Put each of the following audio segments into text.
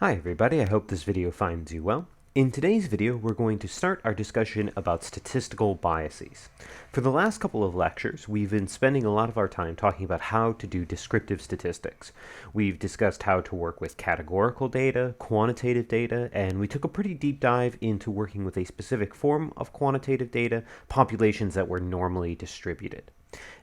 Hi everybody, I hope this video finds you well. In today's video, we're going to start our discussion about statistical biases. For the last couple of lectures, we've been spending a lot of our time talking about how to do descriptive statistics. We've discussed how to work with categorical data, quantitative data, and we took a pretty deep dive into working with a specific form of quantitative data, populations that were normally distributed.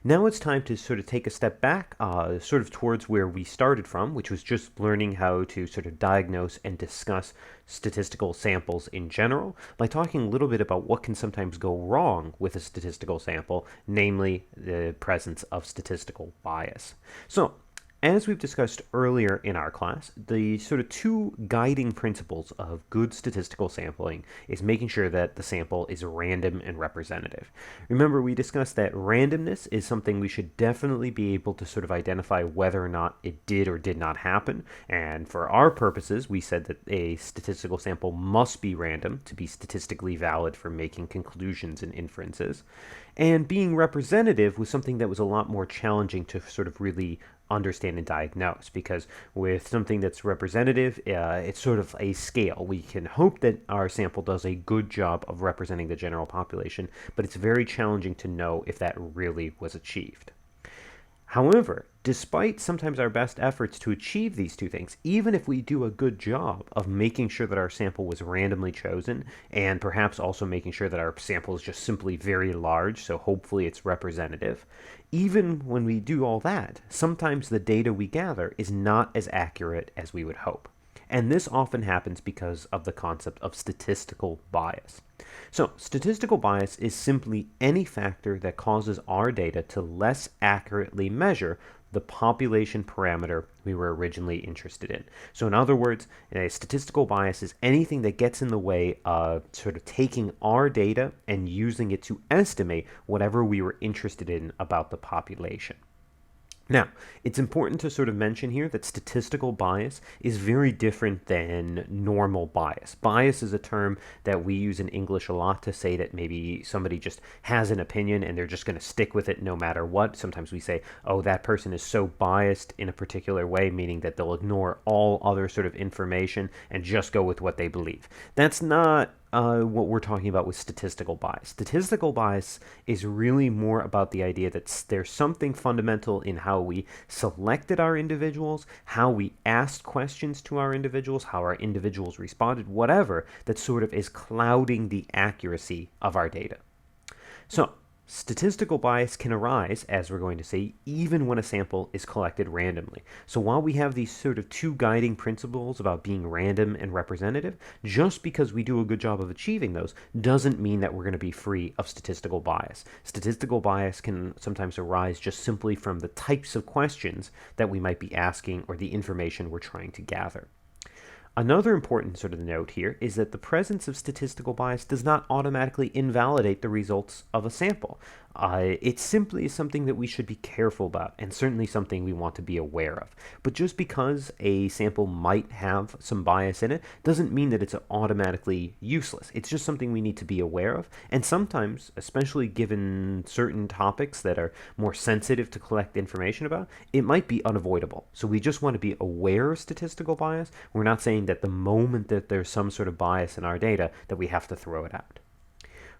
Now it's time to sort of take a step back, sort of towards where we started from, which was just learning how to sort of diagnose and discuss statistical samples in general, by talking a little bit about what can sometimes go wrong with a statistical sample, namely the presence of statistical bias. So, as we've discussed earlier in our class, the sort of two guiding principles of good statistical sampling is making sure that the sample is random and representative. Remember, we discussed that randomness is something we should definitely be able to sort of identify whether or not it did or did not happen. And for our purposes, we said that a statistical sample must be random to be statistically valid for making conclusions and inferences. And being representative was something that was a lot more challenging to sort of really understand and diagnose, because with something that's representative, it's sort of a scale. We can hope that our sample does a good job of representing the general population, but it's very challenging to know if that really was achieved. However, despite sometimes our best efforts to achieve these two things, even if we do a good job of making sure that our sample was randomly chosen, and perhaps also making sure that our sample is just simply very large, so hopefully it's representative, even when we do all that, sometimes the data we gather is not as accurate as we would hope. And this often happens because of the concept of statistical bias. So, statistical bias is simply any factor that causes our data to less accurately measure the population parameter we were originally interested in. So in other words, a statistical bias is anything that gets in the way of sort of taking our data and using it to estimate whatever we were interested in about the population. Now, it's important to sort of mention here that statistical bias is very different than normal bias. Bias is a term that we use in English a lot to say that maybe somebody just has an opinion and they're just going to stick with it no matter what. Sometimes we say, oh, that person is so biased in a particular way, meaning that they'll ignore all other sort of information and just go with what they believe. That's not what we're talking about with statistical bias. Statistical bias is really more about the idea that there's something fundamental in how we selected our individuals, how we asked questions to our individuals, how our individuals responded, whatever, that sort of is clouding the accuracy of our data. So, statistical bias can arise, as we're going to see, even when a sample is collected randomly. So while we have these sort of two guiding principles about being random and representative, just because we do a good job of achieving those doesn't mean that we're going to be free of statistical bias. Statistical bias can sometimes arise just simply from the types of questions that we might be asking or the information we're trying to gather. Another important sort of note here is that the presence of statistical bias does not automatically invalidate the results of a sample. It simply is something that we should be careful about, and certainly something we want to be aware of. But just because a sample might have some bias in it doesn't mean that it's automatically useless. It's just something we need to be aware of, and sometimes, especially given certain topics that are more sensitive to collect information about, it might be unavoidable. So we just want to be aware of statistical bias. We're not saying that the moment that there's some sort of bias in our data that we have to throw it out.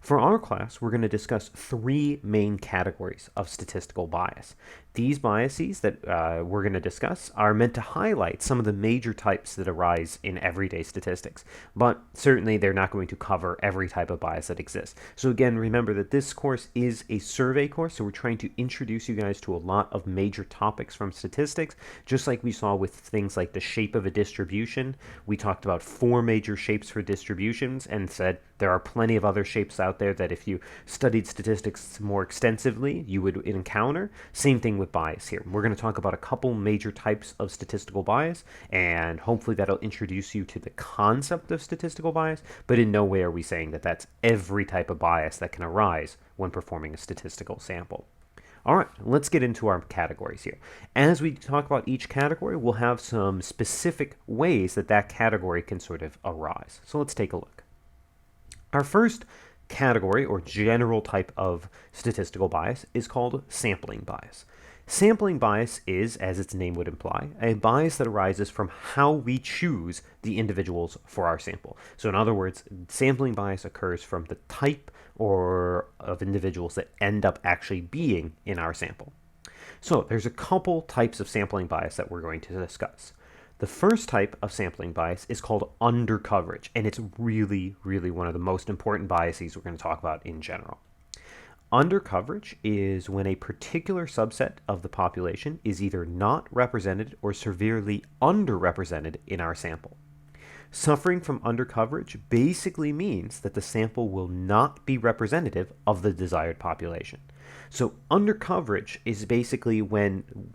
For our class, we're going to discuss three main categories of statistical bias. These biases that we're going to discuss are meant to highlight some of the major types that arise in everyday statistics, but certainly they're not going to cover every type of bias that exists. So again, remember that this course is a survey course, so we're trying to introduce you guys to a lot of major topics from statistics, just like we saw with things like the shape of a distribution. We talked about four major shapes for distributions and said there are plenty of other shapes out there that if you studied statistics more extensively, you would encounter. Same thing with bias here. We're going to talk about a couple major types of statistical bias, and hopefully that'll introduce you to the concept of statistical bias, but in no way are we saying that that's every type of bias that can arise when performing a statistical sample. All right, let's get into our categories here. As we talk about each category, we'll have some specific ways that that category can sort of arise. So let's take a look. Our first category or general type of statistical bias is called sampling bias. Sampling bias is, as its name would imply, a bias that arises from how we choose the individuals for our sample. So in other words, sampling bias occurs from the type or of individuals that end up actually being in our sample. So there's a couple types of sampling bias that we're going to discuss. The first type of sampling bias is called undercoverage, and it's really, really one of the most important biases we're going to talk about in general. Undercoverage is when a particular subset of the population is either not represented or severely underrepresented in our sample. Suffering from undercoverage basically means that the sample will not be representative of the desired population. So undercoverage is basically when,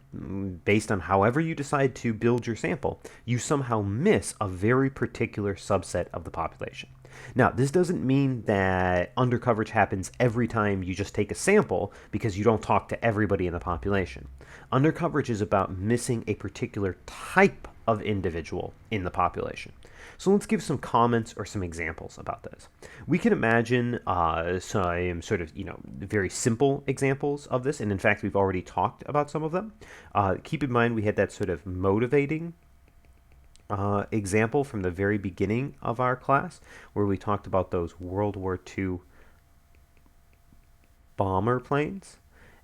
based on however you decide to build your sample, you somehow miss a very particular subset of the population. Now, this doesn't mean that undercoverage happens every time you just take a sample because you don't talk to everybody in the population. Undercoverage is about missing a particular type of individual in the population. So let's give some comments or some examples about this. We can imagine some sort of, very simple examples of this, and in fact, we've already talked about some of them. Keep in mind, we had that sort of motivating example from the very beginning of our class, where we talked about those World War II bomber planes,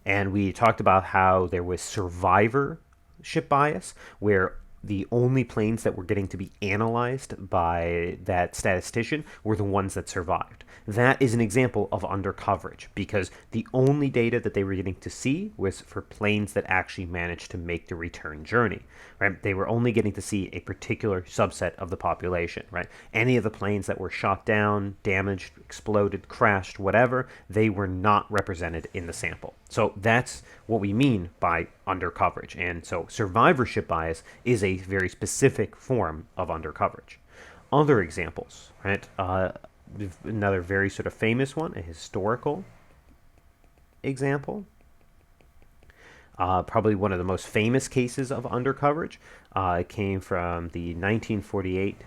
and we talked about how there was survivorship bias, where the only planes that were getting to be analyzed by that statistician were the ones that survived. That is an example of undercoverage because the only data that they were getting to see was for planes that actually managed to make the return journey, right? They were only getting to see a particular subset of the population, right? Any of the planes that were shot down, damaged, exploded, crashed, whatever, they were not represented in the sample. So that's what we mean by undercoverage. And so survivorship bias is a very specific form of undercoverage. Other examples, right? Another very sort of famous one, a historical example. Probably one of the most famous cases of undercoverage came from the 1948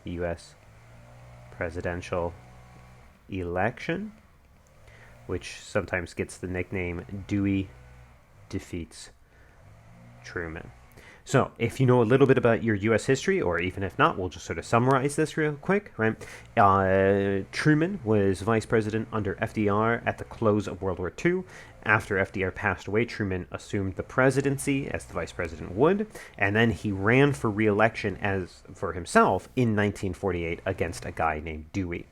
U.S. presidential election, which sometimes gets the nickname Dewey defeats Truman. So if you know a little bit about your U.S. history, or even if not, we'll just sort of summarize this real quick, right? Truman was vice president under FDR at the close of World War II. After FDR passed away, Truman assumed the presidency, as the vice president would, and then he ran for re-election as for himself in 1948 against a guy named Dewey.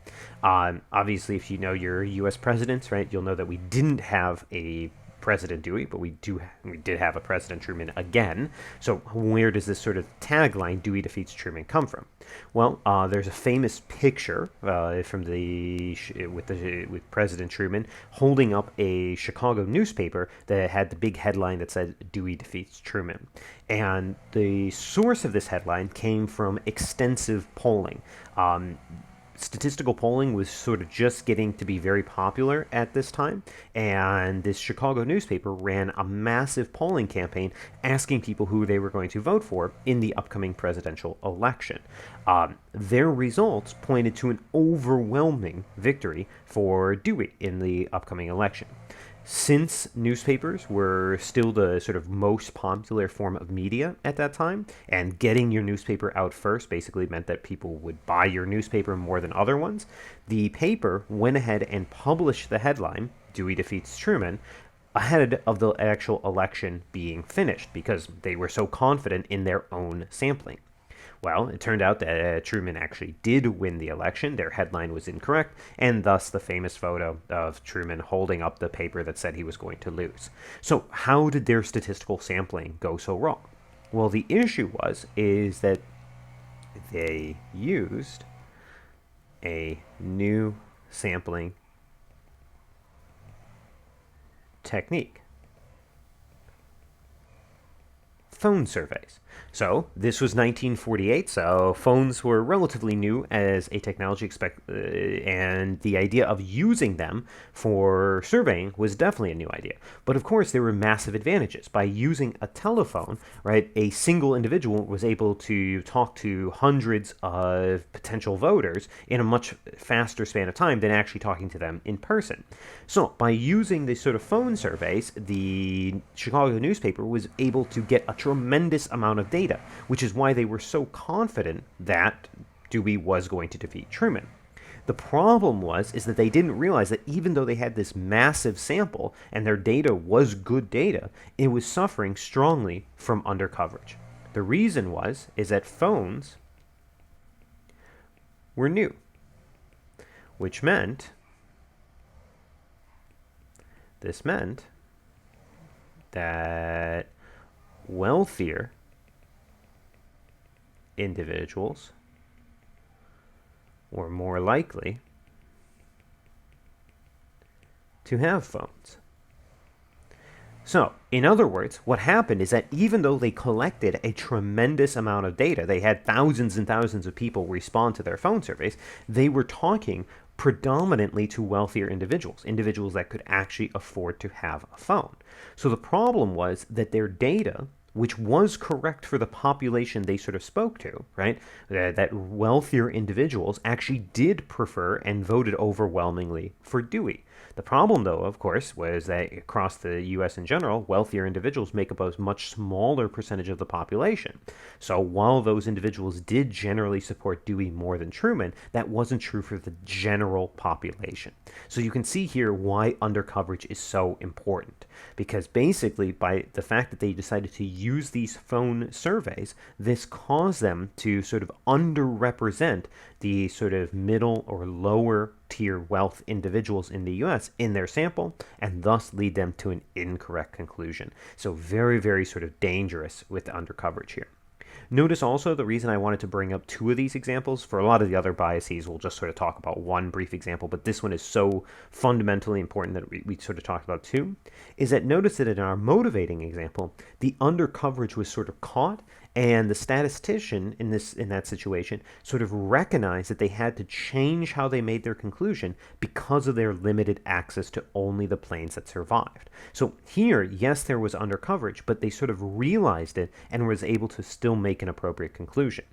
Obviously, if you know your U.S. presidents, right, you'll know that we didn't have a President Dewey, but we did have a President Truman again. So where does this sort of tagline "Dewey defeats Truman" come from? Well, there's a famous picture from with President Truman holding up a Chicago newspaper that had the big headline that said "Dewey defeats Truman," and the source of this headline came from extensive polling. Statistical polling was sort of just getting to be very popular at this time, and this Chicago newspaper ran a massive polling campaign asking people who they were going to vote for in the upcoming presidential election. Their results pointed to an overwhelming victory for Dewey in the upcoming election. Since newspapers were still the sort of most popular form of media at that time, and getting your newspaper out first basically meant that people would buy your newspaper more than other ones, the paper went ahead and published the headline, "Dewey defeats Truman," ahead of the actual election being finished because they were so confident in their own sampling. Well, it turned out that Truman actually did win the election. Their headline was incorrect, and thus the famous photo of Truman holding up the paper that said he was going to lose. So how did their statistical sampling go so wrong? Well, the issue is that they used a new sampling technique. Phone surveys. So this was 1948, so phones were relatively new as a technology, and the idea of using them for surveying was definitely a new idea. But of course, there were massive advantages. By using a telephone, right, a single individual was able to talk to hundreds of potential voters in a much faster span of time than actually talking to them in person. So by using these sort of phone surveys, the Chicago newspaper was able to get a tremendous amount of data, which is why they were so confident that Dewey was going to defeat Truman. The problem is that they didn't realize that even though they had this massive sample and their data was good data, it was suffering strongly from undercoverage. The reason is that phones were new, which meant that wealthier individuals were more likely to have phones. So, in other words, what happened is that even though they collected a tremendous amount of data, they had thousands and thousands of people respond to their phone surveys, they were talking predominantly to wealthier individuals, individuals that could actually afford to have a phone. So the problem was that their data, which was correct for the population they sort of spoke to, right? That wealthier individuals actually did prefer and voted overwhelmingly for Dewey. The problem, though, of course, was that across the U.S. in general, wealthier individuals make up a much smaller percentage of the population. So while those individuals did generally support Dewey more than Truman, that wasn't true for the general population. So you can see here why undercoverage is so important. Because basically, by the fact that they decided to use these phone surveys, this caused them to sort of underrepresent the sort of middle or lower tier wealth individuals in the US in their sample, and thus lead them to an incorrect conclusion. So very, very sort of dangerous with the undercoverage here. Notice also the reason I wanted to bring up two of these examples. For a lot of the other biases, we'll just sort of talk about one brief example, but this one is so fundamentally important that we sort of talked about two, is that notice that in our motivating example, the undercoverage was sort of caught, and the statistician in that situation sort of recognized that they had to change how they made their conclusion because of their limited access to only the planes that survived. So here, yes, there was undercoverage, but they sort of realized it and was able to still make an appropriate conclusion.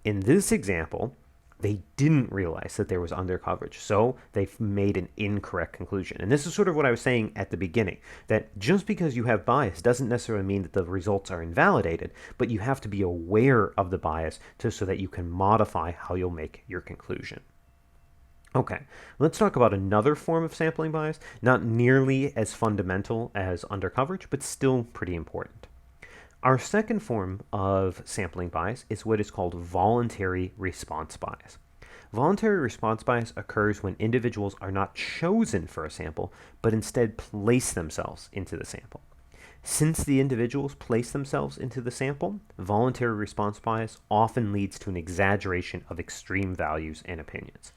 In this example, they didn't realize that there was undercoverage, so they made an incorrect conclusion. And this is sort of what I was saying at the beginning, that just because you have bias doesn't necessarily mean that the results are invalidated, but you have to be aware of the bias so that you can modify how you'll make your conclusion. Okay, let's talk about another form of sampling bias, not nearly as fundamental as undercoverage, but still pretty important. Our second form of sampling bias is what is called voluntary response bias. Voluntary response bias occurs when individuals are not chosen for a sample, but instead place themselves into the sample. Since the individuals place themselves into the sample, voluntary response bias often leads to an exaggeration of extreme values and opinions.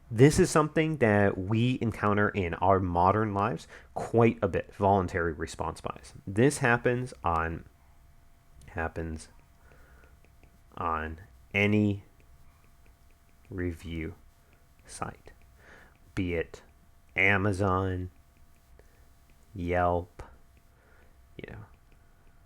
This is something that we encounter in our modern lives quite a bit, voluntary response bias. This happens on any review site, be it Amazon, Yelp,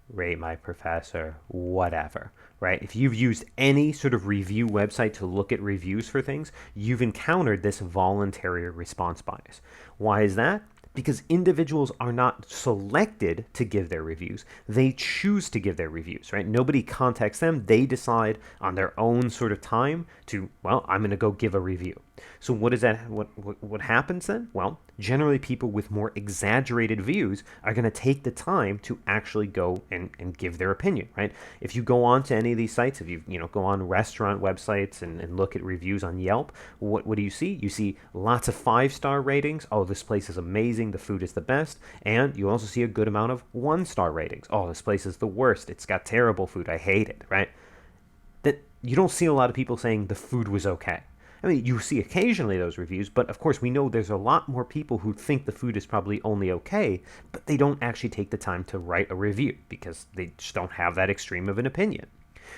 Rate My Professor, whatever, right? If you've used any sort of review website to look at reviews for things, you've encountered this voluntary response bias. Why is that? Because individuals are not selected to give their reviews. They choose to give their reviews, right? Nobody contacts them. They decide on their own sort of time to, well, I'm going to go give a review. So what is that? What happens then? Well, generally people with more exaggerated views are going to take the time to actually go and give their opinion, right? If you go on to any of these sites, if you go on restaurant websites and look at reviews on Yelp, what do you see? You see lots of 5-star ratings. Oh, this place is amazing. The food is the best. And you also see a good amount of 1-star ratings. Oh, this place is the worst. It's got terrible food. I hate it, right? That you don't see a lot of people saying the food was okay. I mean, you see occasionally those reviews, but of course we know there's a lot more people who think the food is probably only okay, but they don't actually take the time to write a review because they just don't have that extreme of an opinion.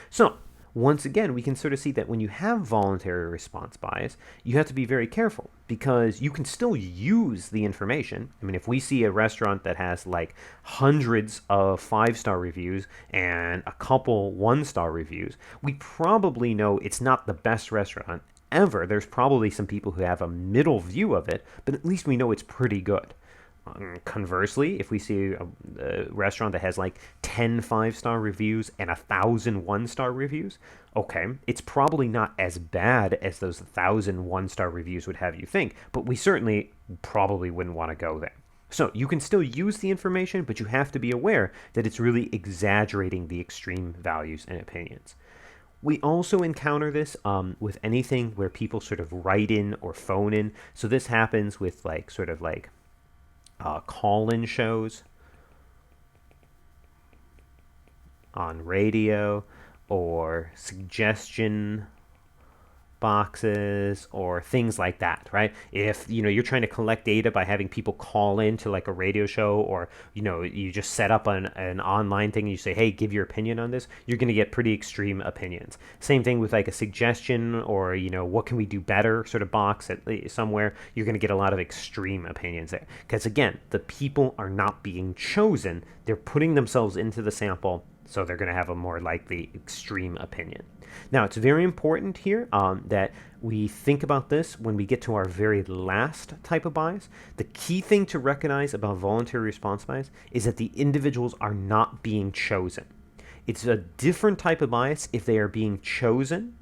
So, once again, we can sort of see that when you have voluntary response bias, you have to be very careful because you can still use the information. I mean, if we see a restaurant that has like hundreds of 5-star reviews and a couple 1-star reviews, we probably know it's not the best restaurant ever. There's probably some people who have a middle view of it, but at least we know it's pretty good. Conversely, if we see a restaurant that has like 10 5-star reviews and 1,000 1-star reviews, okay, it's probably not as bad as those 1,000 1-star reviews would have you think, but we certainly probably wouldn't want to go there. So you can still use the information, but you have to be aware that it's really exaggerating the extreme values and opinions. We also encounter this with anything where people sort of write in or phone in. So this happens with like sort of like call-in shows on radio or suggestion boxes or things like that, right? If you're trying to collect data by having people call in to like a radio show, or you just set up an online thing and you say, hey, give your opinion on this, you're going to get pretty extreme opinions. Same thing with like a suggestion or what can we do better sort of box at somewhere, you're going to get a lot of extreme opinions there because again, the people are not being chosen, they're putting themselves into the sample, so they're going to have a more likely extreme opinion. Now, it's very important here that we think about this when we get to our very last type of bias. The key thing to recognize about voluntary response bias is that the individuals are not being chosen. It's a different type of bias if they are being chosen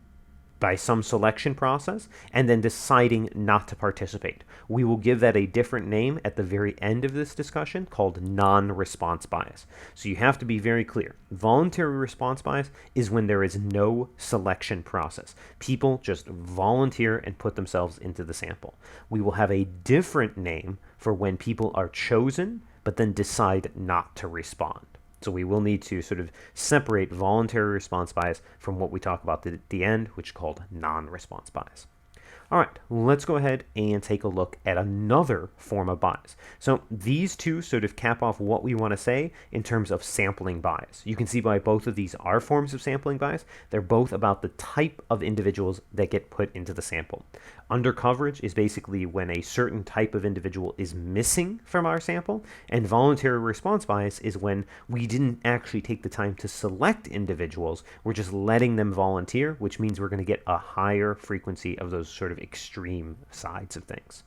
by some selection process and then deciding not to participate. We will give that a different name at the very end of this discussion called non-response bias. So you have to be very clear. Voluntary response bias is when there is no selection process. People just volunteer and put themselves into the sample. We will have a different name for when people are chosen but then decide not to respond. So we will need to sort of separate voluntary response bias from what we talk about at the end, which is called non-response bias. All right, let's go ahead and take a look at another form of bias. So these two sort of cap off what we want to say in terms of sampling bias. You can see why both of these are forms of sampling bias. They're both about the type of individuals that get put into the sample. Undercoverage is basically when a certain type of individual is missing from our sample, and voluntary response bias is when we didn't actually take the time to select individuals. We're just letting them volunteer, which means we're going to get a higher frequency of those sort of extreme sides of things.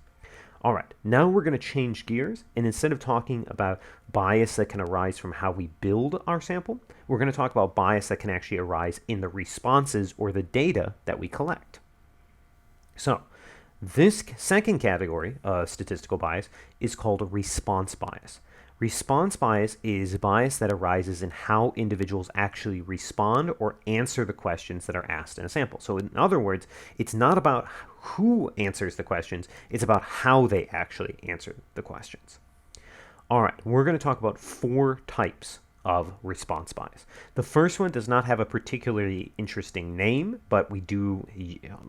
All right, now we're going to change gears, and instead of talking about bias that can arise from how we build our sample, we're going to talk about bias that can actually arise in the responses or the data that we collect. So this second category of statistical bias is called response bias. Response bias is bias that arises in how individuals actually respond or answer the questions that are asked in a sample. So in other words, it's not about who answers the questions, it's about how they actually answer the questions. All right, we're going to talk about 4 types of response bias. The first one does not have a particularly interesting name, but we do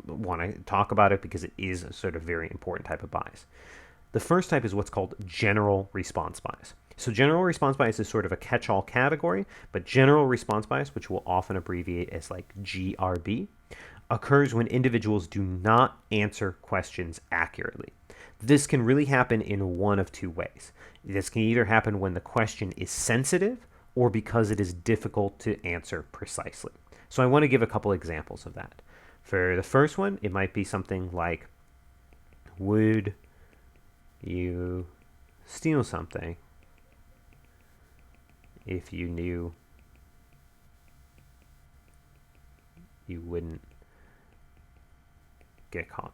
want to talk about it because it is a sort of very important type of bias. The first type is what's called general response bias. So general response bias is sort of a catch-all category, but general response bias, which we'll often abbreviate as like GRB, occurs when individuals do not answer questions accurately. This can really happen in one of 2 ways. This can either happen when the question is sensitive or because it is difficult to answer precisely. So I want to give a couple examples of that. For the first one, it might be something like, would you steal something if you knew you wouldn't get caught?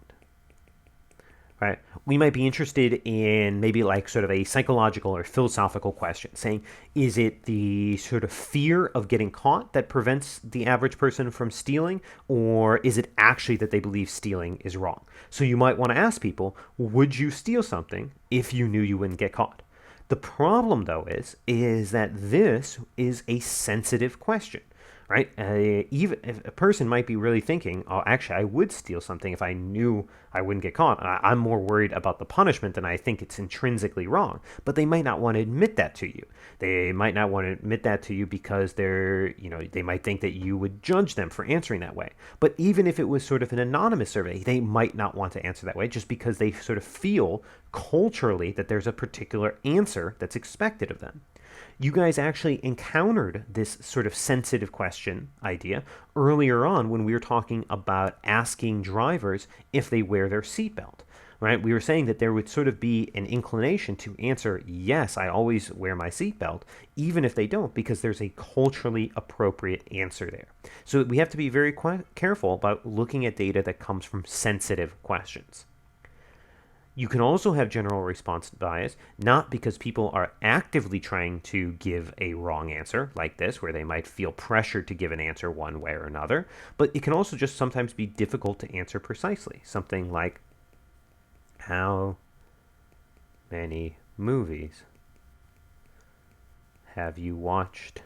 Right? We might be interested in maybe like sort of a psychological or philosophical question, saying, is it the sort of fear of getting caught that prevents the average person from stealing, or is it actually that they believe stealing is wrong? So you might want to ask people, would you steal something if you knew you wouldn't get caught? The problem, though, is that this is a sensitive question. right? Even if a person might be really thinking, oh, actually, I would steal something if I knew I wouldn't get caught. I'm more worried about the punishment than I think it's intrinsically wrong. But they might not want to admit that to you. They might not want to admit that to you because they might think that you would judge them for answering that way. But even if it was sort of an anonymous survey, they might not want to answer that way just because they sort of feel culturally that there's a particular answer that's expected of them. You guys actually encountered this sort of sensitive question idea earlier on when we were talking about asking drivers if they wear their seatbelt, right? We were saying that there would sort of be an inclination to answer, yes, I always wear my seatbelt, even if they don't, because there's a culturally appropriate answer there. So we have to be very careful about looking at data that comes from sensitive questions. You can also have general response bias, not because people are actively trying to give a wrong answer like this, where they might feel pressured to give an answer one way or another, but it can also just sometimes be difficult to answer precisely. Something like, how many movies have you watched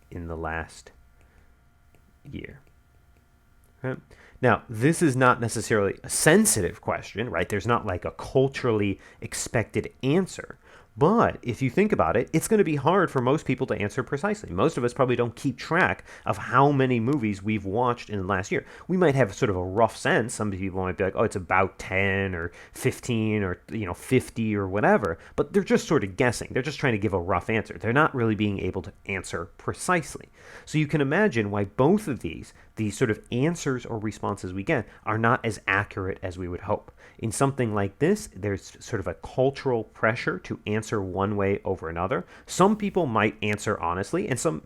in the last year? Right? Now, this is not necessarily a sensitive question, right? There's not like a culturally expected answer. But if you think about it, it's going to be hard for most people to answer precisely. Most of us probably don't keep track of how many movies we've watched in the last year. We might have sort of a rough sense. Some people might be like, oh, it's about 10 or 15 or 50 or whatever. But they're just sort of guessing. They're just trying to give a rough answer. They're not really being able to answer precisely. So you can imagine why both of these sort of answers or responses we get are not as accurate as we would hope. In something like this, there's sort of a cultural pressure to answer one way over another. Some people might answer honestly, and some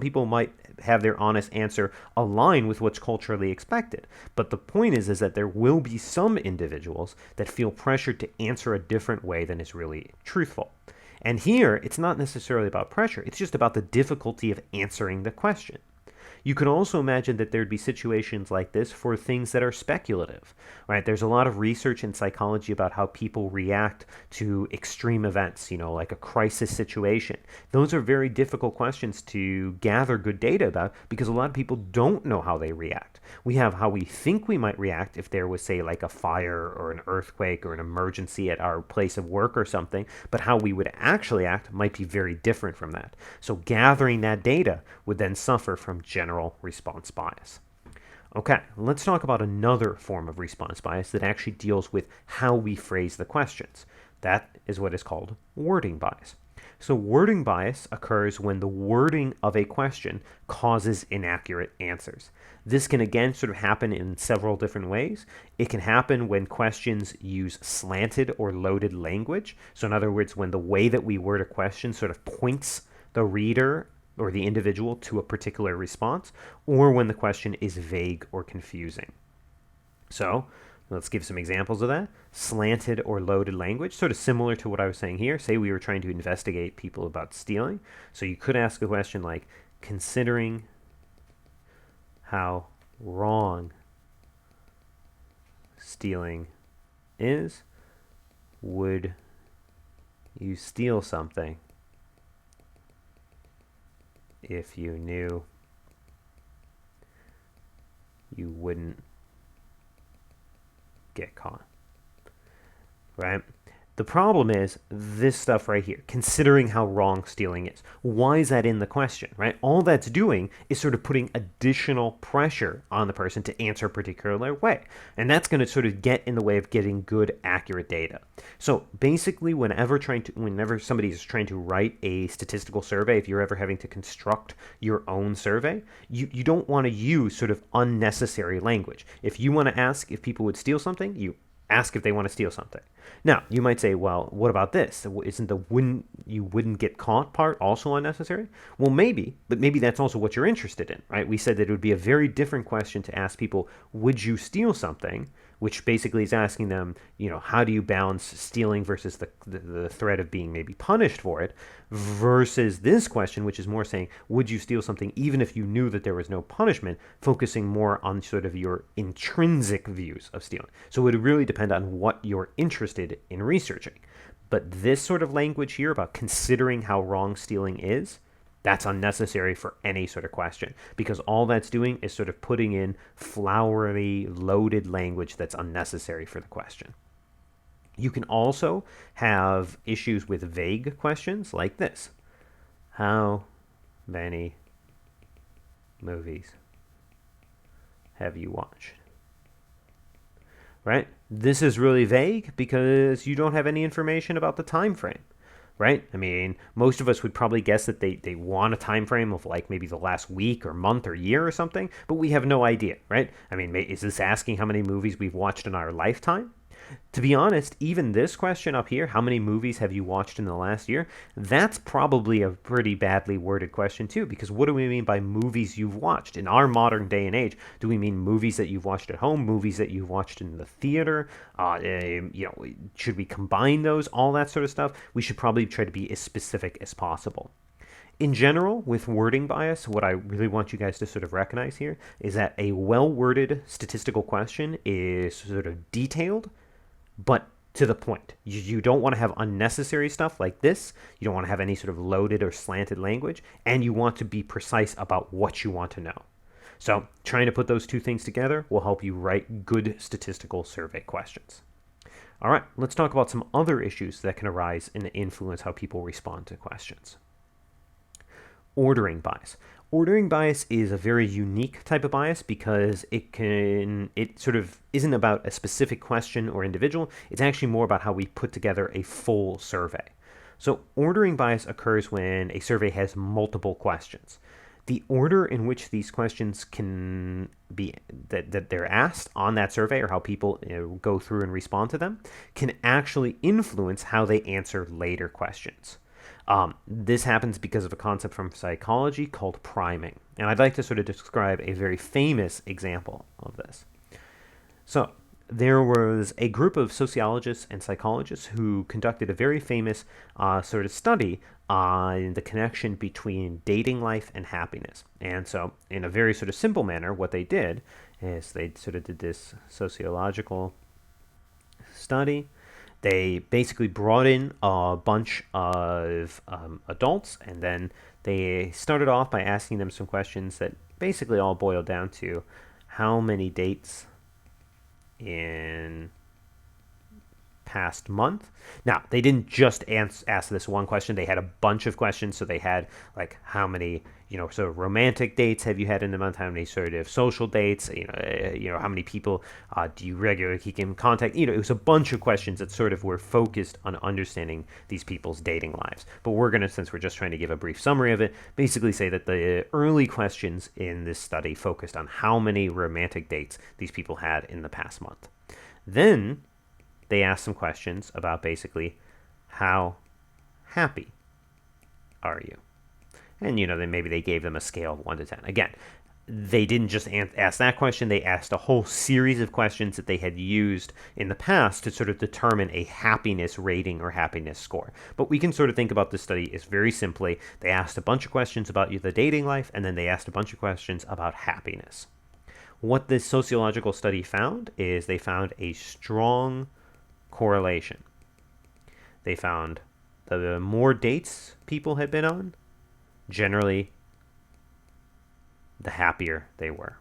people might have their honest answer align with what's culturally expected. But the point is that there will be some individuals that feel pressured to answer a different way than is really truthful. And here, it's not necessarily about pressure. It's just about the difficulty of answering the question. You can also imagine that there'd be situations like this for things that are speculative, right? There's a lot of research in psychology about how people react to extreme events, like a crisis situation. Those are very difficult questions to gather good data about because a lot of people don't know how they react. We have how we think we might react if there was, say, like a fire or an earthquake or an emergency at our place of work or something, but how we would actually act might be very different from that. So gathering that data would then suffer from general response bias. Okay, let's talk about another form of response bias that actually deals with how we phrase the questions. That is what is called wording bias. So wording bias occurs when the wording of a question causes inaccurate answers. This can again sort of happen in several different ways. It can happen when questions use slanted or loaded language. So in other words, when the way that we word a question sort of points the reader or the individual to a particular response, or when the question is vague or confusing. So let's give some examples of that. Slanted or loaded language, sort of similar to what I was saying here. Say we were trying to investigate people about stealing. So you could ask a question like, considering how wrong stealing is, would you steal something if you knew you wouldn't get caught? Right? The problem is this stuff right here, considering how wrong stealing is. Why is that in the question, right? All that's doing is sort of putting additional pressure on the person to answer a particular way. And that's going to sort of get in the way of getting good, accurate data. So basically, whenever somebody is trying to write a statistical survey, if you're ever having to construct your own survey, you don't want to use sort of unnecessary language. If you want to ask if people would steal something, you ask if they want to steal something. Now, you might say, well, what about this? Isn't the wouldn't get caught part also unnecessary? Well, maybe, but maybe that's also what you're interested in, right? We said that it would be a very different question to ask people, would you steal something? Which basically is asking them, how do you balance stealing versus the threat of being maybe punished for it, versus this question, which is more saying, would you steal something even if you knew that there was no punishment, focusing more on sort of your intrinsic views of stealing. So it would really depend on what you're interested in researching. But this sort of language here about considering how wrong stealing is, That's unnecessary for any sort of question, because all that's doing is sort of putting in flowery, loaded language that's unnecessary for the question. You can also have issues with vague questions like this. How many movies have you watched? Right? This is really vague because you don't have any information about the time frame. Right? I mean, most of us would probably guess that they want a time frame of like maybe the last week or month or year or something, but we have no idea, right? I mean, is this asking how many movies we've watched in our lifetime? To be honest, even this question up here, how many movies have you watched in the last year? That's probably a pretty badly worded question too, because what do we mean by movies you've watched? In our modern day and age, do we mean movies that you've watched at home, movies that you've watched in the theater? Should we combine those? All that sort of stuff. We should probably try to be as specific as possible. In general, with wording bias, what I really want you guys to sort of recognize here is that a well-worded statistical question is sort of detailed, but to the point. You don't want to have unnecessary stuff like this. You don't want to have any sort of loaded or slanted language, and you want to be precise about what you want to know. So trying to put those two things together will help you write good statistical survey questions. All right, let's talk about some other issues that can arise and influence how people respond to questions. Ordering bias. Ordering bias is a very unique type of bias because it sort of isn't about a specific question or individual. It's actually more about how we put together a full survey. So ordering bias occurs when a survey has multiple questions. The order in which these questions can be that they're asked on that survey, or how people go through and respond to them, can actually influence how they answer later questions. This happens because of a concept from psychology called priming. And I'd like to sort of describe a very famous example of this. So there was a group of sociologists and psychologists who conducted a very famous sort of study on the connection between dating life and happiness. And so in a very sort of simple manner, what they did is they sort of did this sociological study. They basically brought in a bunch of adults, and then they started off by asking them some questions that basically all boiled down to how many dates in past month. Now, they didn't just ask this one question. They had a bunch of questions. So they had like how many, sort of romantic dates have you had in the month? How many sort of social dates? How many people do you regularly keep in contact? It was a bunch of questions that sort of were focused on understanding these people's dating lives. But we're going to, since we're just trying to give a brief summary of it, basically say that the early questions in this study focused on how many romantic dates these people had in the past month. Then they asked some questions about basically how happy are you? And, then maybe they gave them a scale of 1 to 10. Again, they didn't just ask that question. They asked a whole series of questions that they had used in the past to sort of determine a happiness rating or happiness score. But we can sort of think about this study as very simply, they asked a bunch of questions about the dating life, and then they asked a bunch of questions about happiness. What this sociological study found is they found a strong correlation. They found the more dates people had been on, generally the happier they were.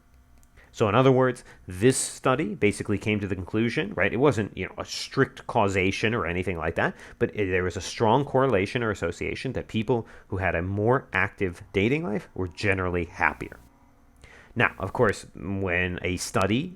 So in other words, this study basically came to the conclusion, right? It wasn't, a strict causation or anything like that, but there was a strong correlation or association that people who had a more active dating life were generally happier. Now, of course, when a study,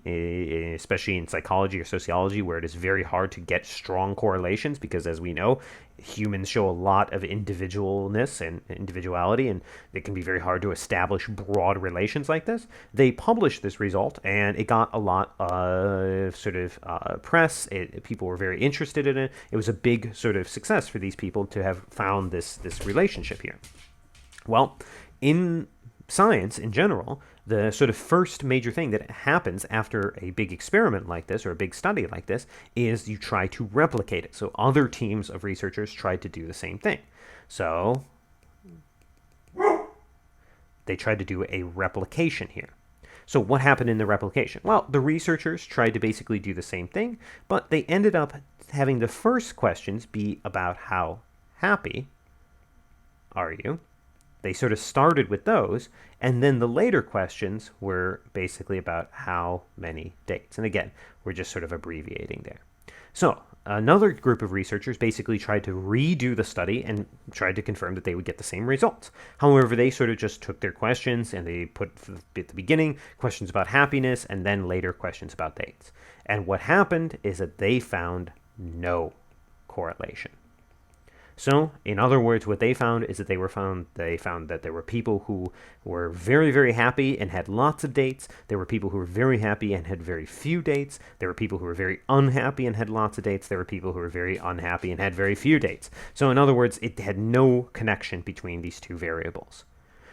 especially in psychology or sociology, where it is very hard to get strong correlations, because as we know, humans show a lot of individualness and individuality, and it can be very hard to establish broad relations like this. They published this result, and it got a lot of sort of press. People were very interested in it. It was a big sort of success for these people to have found this relationship here. Well, in science in general, the sort of first major thing that happens after a big experiment like this or a big study like this is you try to replicate it. So other teams of researchers tried to do the same thing. So they tried to do a replication here. So what happened in the replication? Well, the researchers tried to basically do the same thing, but they ended up having the first questions be about how happy are you? they sort of started with those, and then the later questions were basically about how many dates. And again, we're just sort of abbreviating there. So another group of researchers basically tried to redo the study and tried to confirm that they would get the same results. However, they sort of just took their questions and they put at the beginning questions about happiness and then later questions about dates. And what happened is that they found no correlation. So, in other words, what they found is that they found that there were people who were very, very happy and had lots of dates. There were people who were very happy and had very few dates. There were people who were very unhappy and had lots of dates. There were people who were very unhappy and had very few dates. So, in other words, it had no connection between these two variables.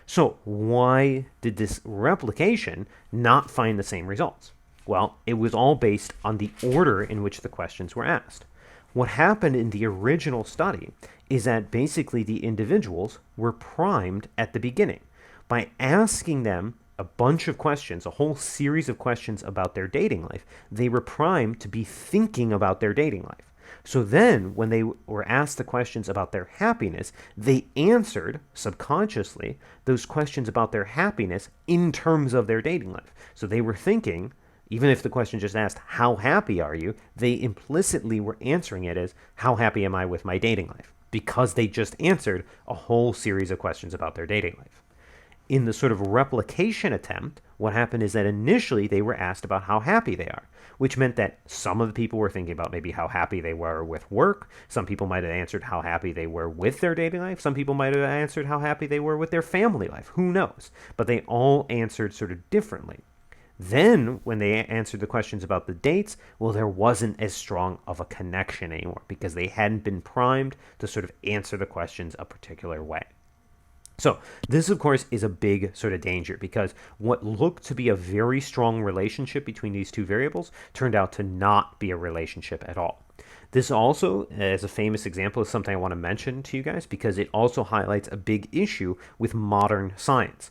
So, why did this replication not find the same results? Well, it was all based on the order in which the questions were asked. What happened in the original study is that basically the individuals were primed at the beginning. By asking them a bunch of questions, a whole series of questions about their dating life, they were primed to be thinking about their dating life. So then, when they were asked the questions about their happiness, they answered subconsciously those questions about their happiness in terms of their dating life. So they were thinking, even if the question just asked, how happy are you? They implicitly were answering it as, how happy am I with my dating life? Because they just answered a whole series of questions about their dating life. In the sort of replication attempt, what happened is that initially they were asked about how happy they are, which meant that some of the people were thinking about maybe how happy they were with work. Some people might have answered how happy they were with their dating life. Some people might have answered how happy they were with their family life. Who knows? But they all answered sort of differently. Then, when they answered the questions about the dates, well, there wasn't as strong of a connection anymore because they hadn't been primed to sort of answer the questions a particular way. So this, of course, is a big sort of danger because what looked to be a very strong relationship between these two variables turned out to not be a relationship at all. This also, as a famous example, is something I want to mention to you guys because it also highlights a big issue with modern science.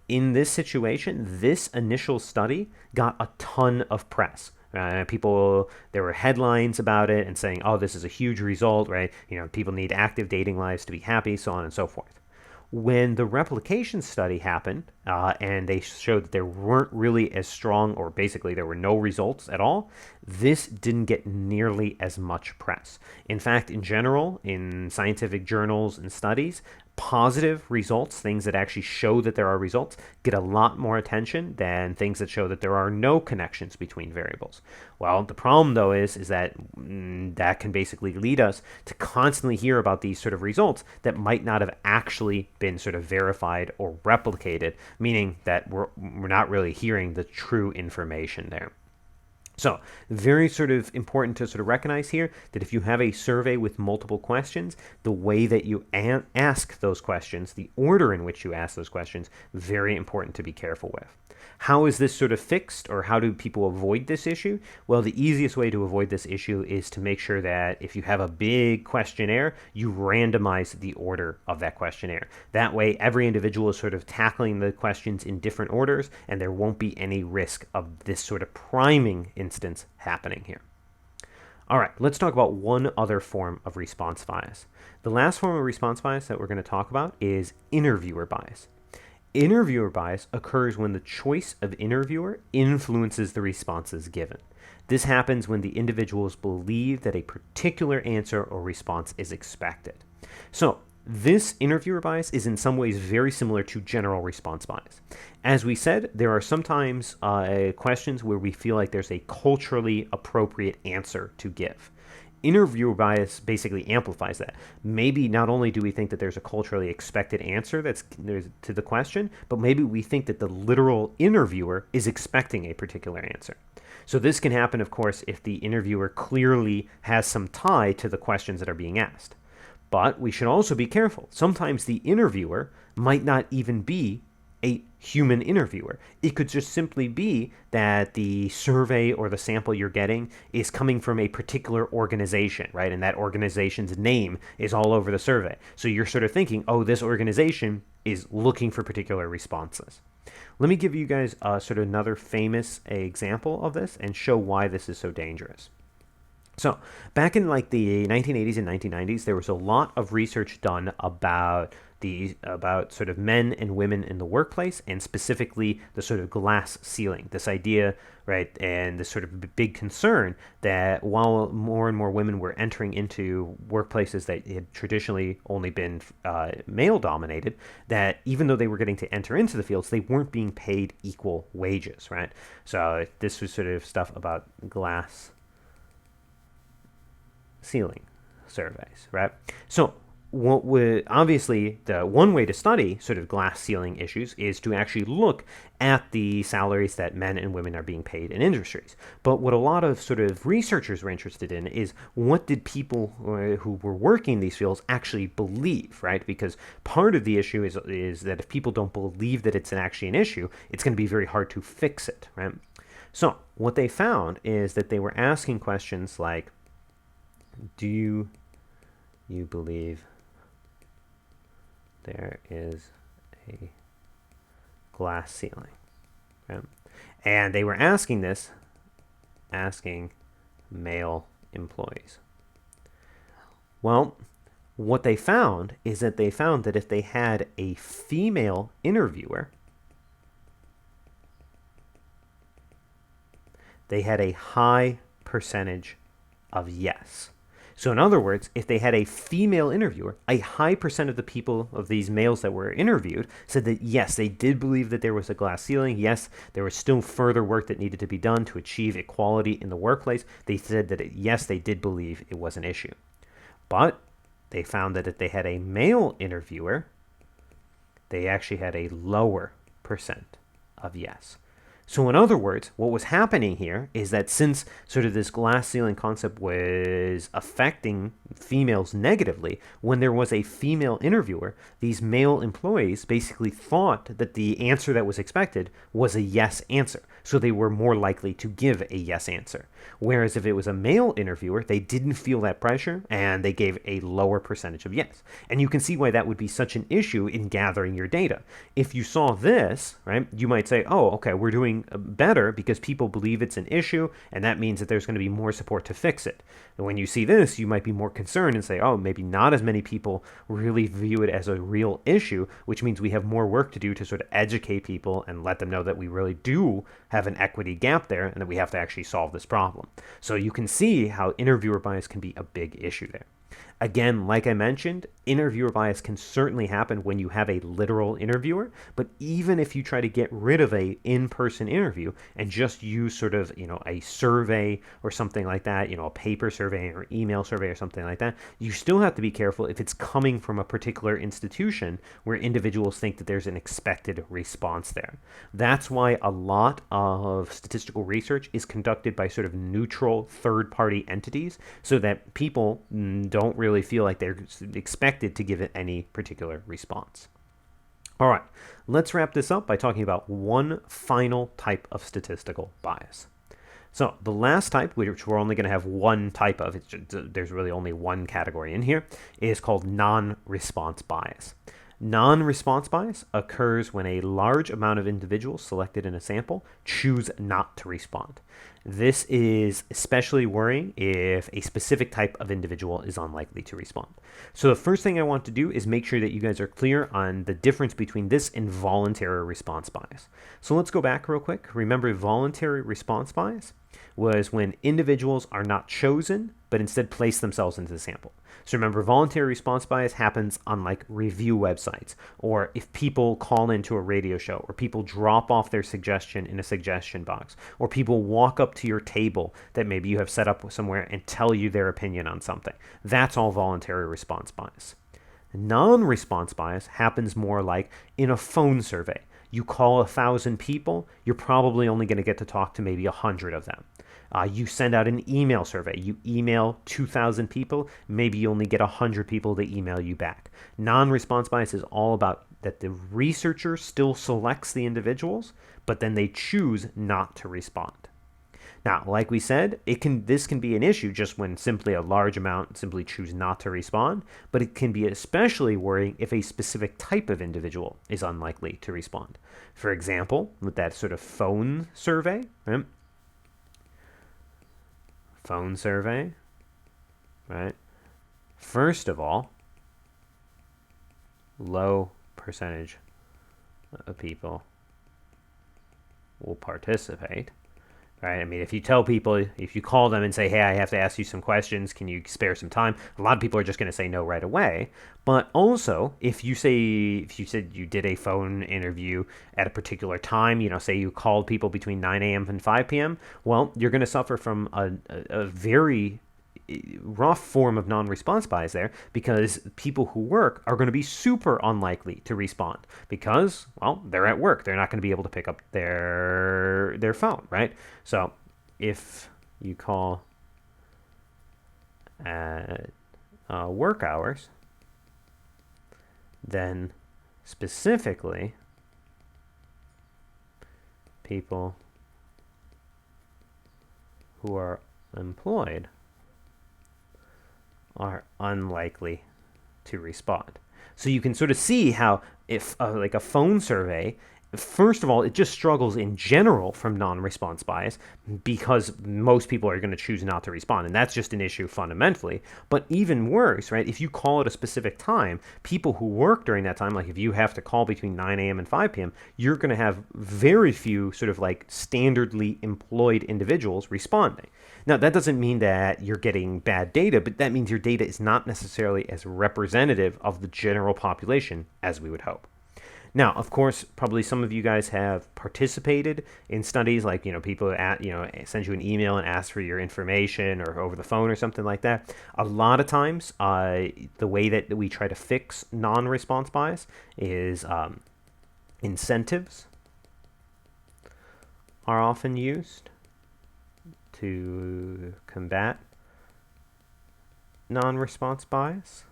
In this situation, this initial study got a ton of press. There were headlines about it and saying, oh, this is a huge result, right? People need active dating lives to be happy, so on and so forth. When the replication study happened and they showed that there weren't really as strong, or basically there were no results at all, this didn't get nearly as much press. In fact, in general, in scientific journals and studies, positive results, things that actually show that there are results, get a lot more attention than things that show that there are no connections between variables. Well, the problem, though, is that that can basically lead us to constantly hear about these sort of results that might not have actually been sort of verified or replicated, meaning that we're not really hearing the true information there. So, very sort of important to sort of recognize here that if you have a survey with multiple questions, the way that you ask those questions, the order in which you ask those questions, very important to be careful with. How is this sort of fixed, or how do people avoid this issue? Well, the easiest way to avoid this issue is to make sure that if you have a big questionnaire, you randomize the order of that questionnaire. That way, every individual is sort of tackling the questions in different orders, and there won't be any risk of this sort of priming instance happening here. All right, let's talk about one other form of response bias. The last form of response bias that we're going to talk about is interviewer bias. Interviewer bias occurs when the choice of interviewer influences the responses given. This happens when the individuals believe that a particular answer or response is expected. So, this interviewer bias is in some ways very similar to general response bias. As we said, there are sometimes questions where we feel like there's a culturally appropriate answer to give. Interviewer bias basically amplifies that. Maybe not only do we think that there's a culturally expected answer to the question, but maybe we think that the literal interviewer is expecting a particular answer. So this can happen, of course, if the interviewer clearly has some tie to the questions that are being asked. But we should also be careful. Sometimes the interviewer might not even be a human interviewer. It could just simply be that the survey or the sample you're getting is coming from a particular organization, right? And that organization's name is all over the survey. So you're sort of thinking, oh, this organization is looking for particular responses. Let me give you guys sort of another famous example of this and show why this is so dangerous. So back in like the 1980s and 1990s, there was a lot of research done about about sort of men and women in the workplace, and specifically the sort of glass ceiling, this idea, right, and this sort of big concern that while more and more women were entering into workplaces that had traditionally only been male dominated, that even though they were getting to enter into the fields, they weren't being paid equal wages, right? So this was sort of stuff about glass ceiling surveys, right? So what would obviously the one way to study sort of glass ceiling issues is to actually look at the salaries that men and women are being paid in industries. But what a lot of sort of researchers were interested in is what did people who were working these fields actually believe, right? Because part of the issue is that if people don't believe that it's actually an issue, it's going to be very hard to fix it, right? So what they found is that they were asking questions like, do you believe there is a glass ceiling? Right? And they were asking male employees. Well, what they found is that if they had a female interviewer, they had a high percentage of yes. So in other words, if they had a female interviewer, a high percent of the people, of these males that were interviewed, said that yes, they did believe that there was a glass ceiling. Yes, there was still further work that needed to be done to achieve equality in the workplace. They said that yes, they did believe it was an issue. But they found that if they had a male interviewer, they actually had a lower percent of yes. So in other words, what was happening here is that since sort of this glass ceiling concept was affecting females negatively, when there was a female interviewer, these male employees basically thought that the answer that was expected was a yes answer. So they were more likely to give a yes answer. Whereas if it was a male interviewer, they didn't feel that pressure and they gave a lower percentage of yes. And you can see why that would be such an issue in gathering your data. If you saw this, right, you might say, oh, okay, we're doing better because people believe it's an issue, and that means that there's going to be more support to fix it. And when you see this, you might be more concerned and say, oh, maybe not as many people really view it as a real issue, which means we have more work to do to sort of educate people and let them know that we really do have an equity gap there and that we have to actually solve this problem. So you can see how interviewer bias can be a big issue there. Again, like I mentioned, interviewer bias can certainly happen when you have a literal interviewer, but even if you try to get rid of a in-person interview and just use sort of, a survey or something like that, a paper survey or email survey or something like that, you still have to be careful if it's coming from a particular institution where individuals think that there's an expected response there. That's why a lot of statistical research is conducted by sort of neutral third-party entities so that people don't really feel like they're expected to give it any particular response. All right, let's wrap this up by talking about one final type of statistical bias. So the last type, which we're only going to have one type of, there's really only one category in here, is called non-response bias. Non-response bias occurs when a large amount of individuals selected in a sample choose not to respond. This is especially worrying if a specific type of individual is unlikely to respond. So the first thing I want to do is make sure that you guys are clear on the difference between this and voluntary response bias. So let's go back real quick. Remember, voluntary response bias was when individuals are not chosen, but instead place themselves into the sample. So remember, voluntary response bias happens on like review websites, or if people call into a radio show, or people drop off their suggestion in a suggestion box, or people walk up to your table that maybe you have set up somewhere and tell you their opinion on something. That's all voluntary response bias. Non-response bias happens more like in a phone survey. You call 1,000 people, you're probably only going to get to talk to maybe 100 of them. You send out an email survey. You email 2,000 people, maybe you only get 100 people to email you back. Non-response bias is all about that the researcher still selects the individuals, but then they choose not to respond. Now, like we said, this can be an issue just when simply a large amount simply choose not to respond, but it can be especially worrying if a specific type of individual is unlikely to respond. For example, with that sort of phone survey, right? Phone survey, right? First of all, low percentage of people will participate. Right? I mean, if you tell people, if you call them and say, hey, I have to ask you some questions, can you spare some time? A lot of people are just going to say no right away. But also, if you said you did a phone interview at a particular time, say you called people between 9 a.m. and 5 p.m., well, you're going to suffer from a very rough form of non-response bias there, because people who work are going to be super unlikely to respond because, well, they're at work. They're not going to be able to pick up their phone, right? So if you call at work hours, then specifically people who are employed are unlikely to respond. So you can sort of see how if like a phone survey, first of all, it just struggles in general from non-response bias because most people are going to choose not to respond. And that's just an issue fundamentally. But even worse, right, if you call at a specific time, people who work during that time, like if you have to call between 9 a.m. and 5 p.m., you're going to have very few sort of like standardly employed individuals responding. Now, that doesn't mean that you're getting bad data, but that means your data is not necessarily as representative of the general population as we would hope. Now, of course, probably some of you guys have participated in studies like, people send you an email and ask for your information or over the phone or something like that. A lot of times, the way that we try to fix non-response bias is incentives are often used to combat non-response bias.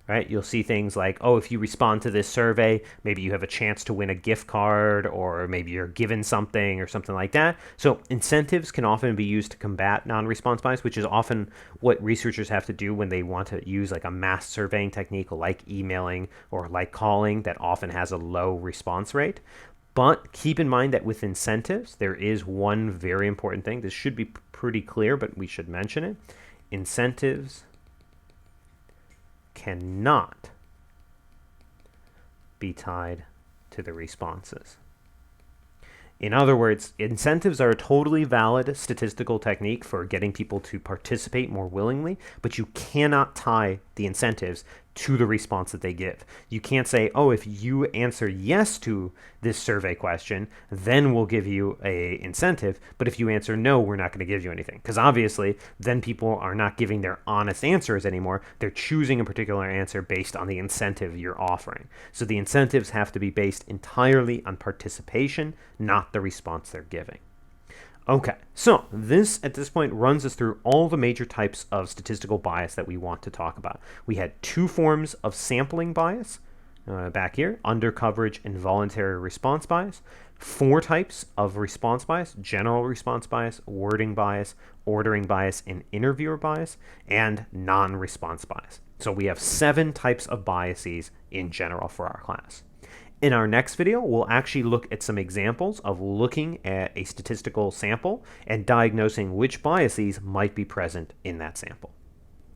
Right? You'll see things like, oh, if you respond to this survey, maybe you have a chance to win a gift card, or maybe you're given something or something like that. So incentives can often be used to combat non-response bias, which is often what researchers have to do when they want to use like a mass surveying technique like emailing or like calling that often has a low response rate. But keep in mind that with incentives, there is one very important thing. This should be pretty clear, but we should mention it. Incentives cannot be tied to the responses. In other words, incentives are a totally valid statistical technique for getting people to participate more willingly, but you cannot tie the incentives to the response that they give. You can't say, oh, if you answer yes to this survey question, then we'll give you an incentive, but if you answer no, we're not going to give you anything. Because obviously, then people are not giving their honest answers anymore. They're choosing a particular answer based on the incentive you're offering. So the incentives have to be based entirely on participation, not the response they're giving. Okay, so this at this point runs us through all the major types of statistical bias that we want to talk about. We had two forms of sampling bias back here, undercoverage and voluntary response bias. 4 types of response bias: general response bias, wording bias, ordering bias, and interviewer bias, and non-response bias. So we have 7 types of biases in general for our class. In our next video, we'll actually look at some examples of looking at a statistical sample and diagnosing which biases might be present in that sample.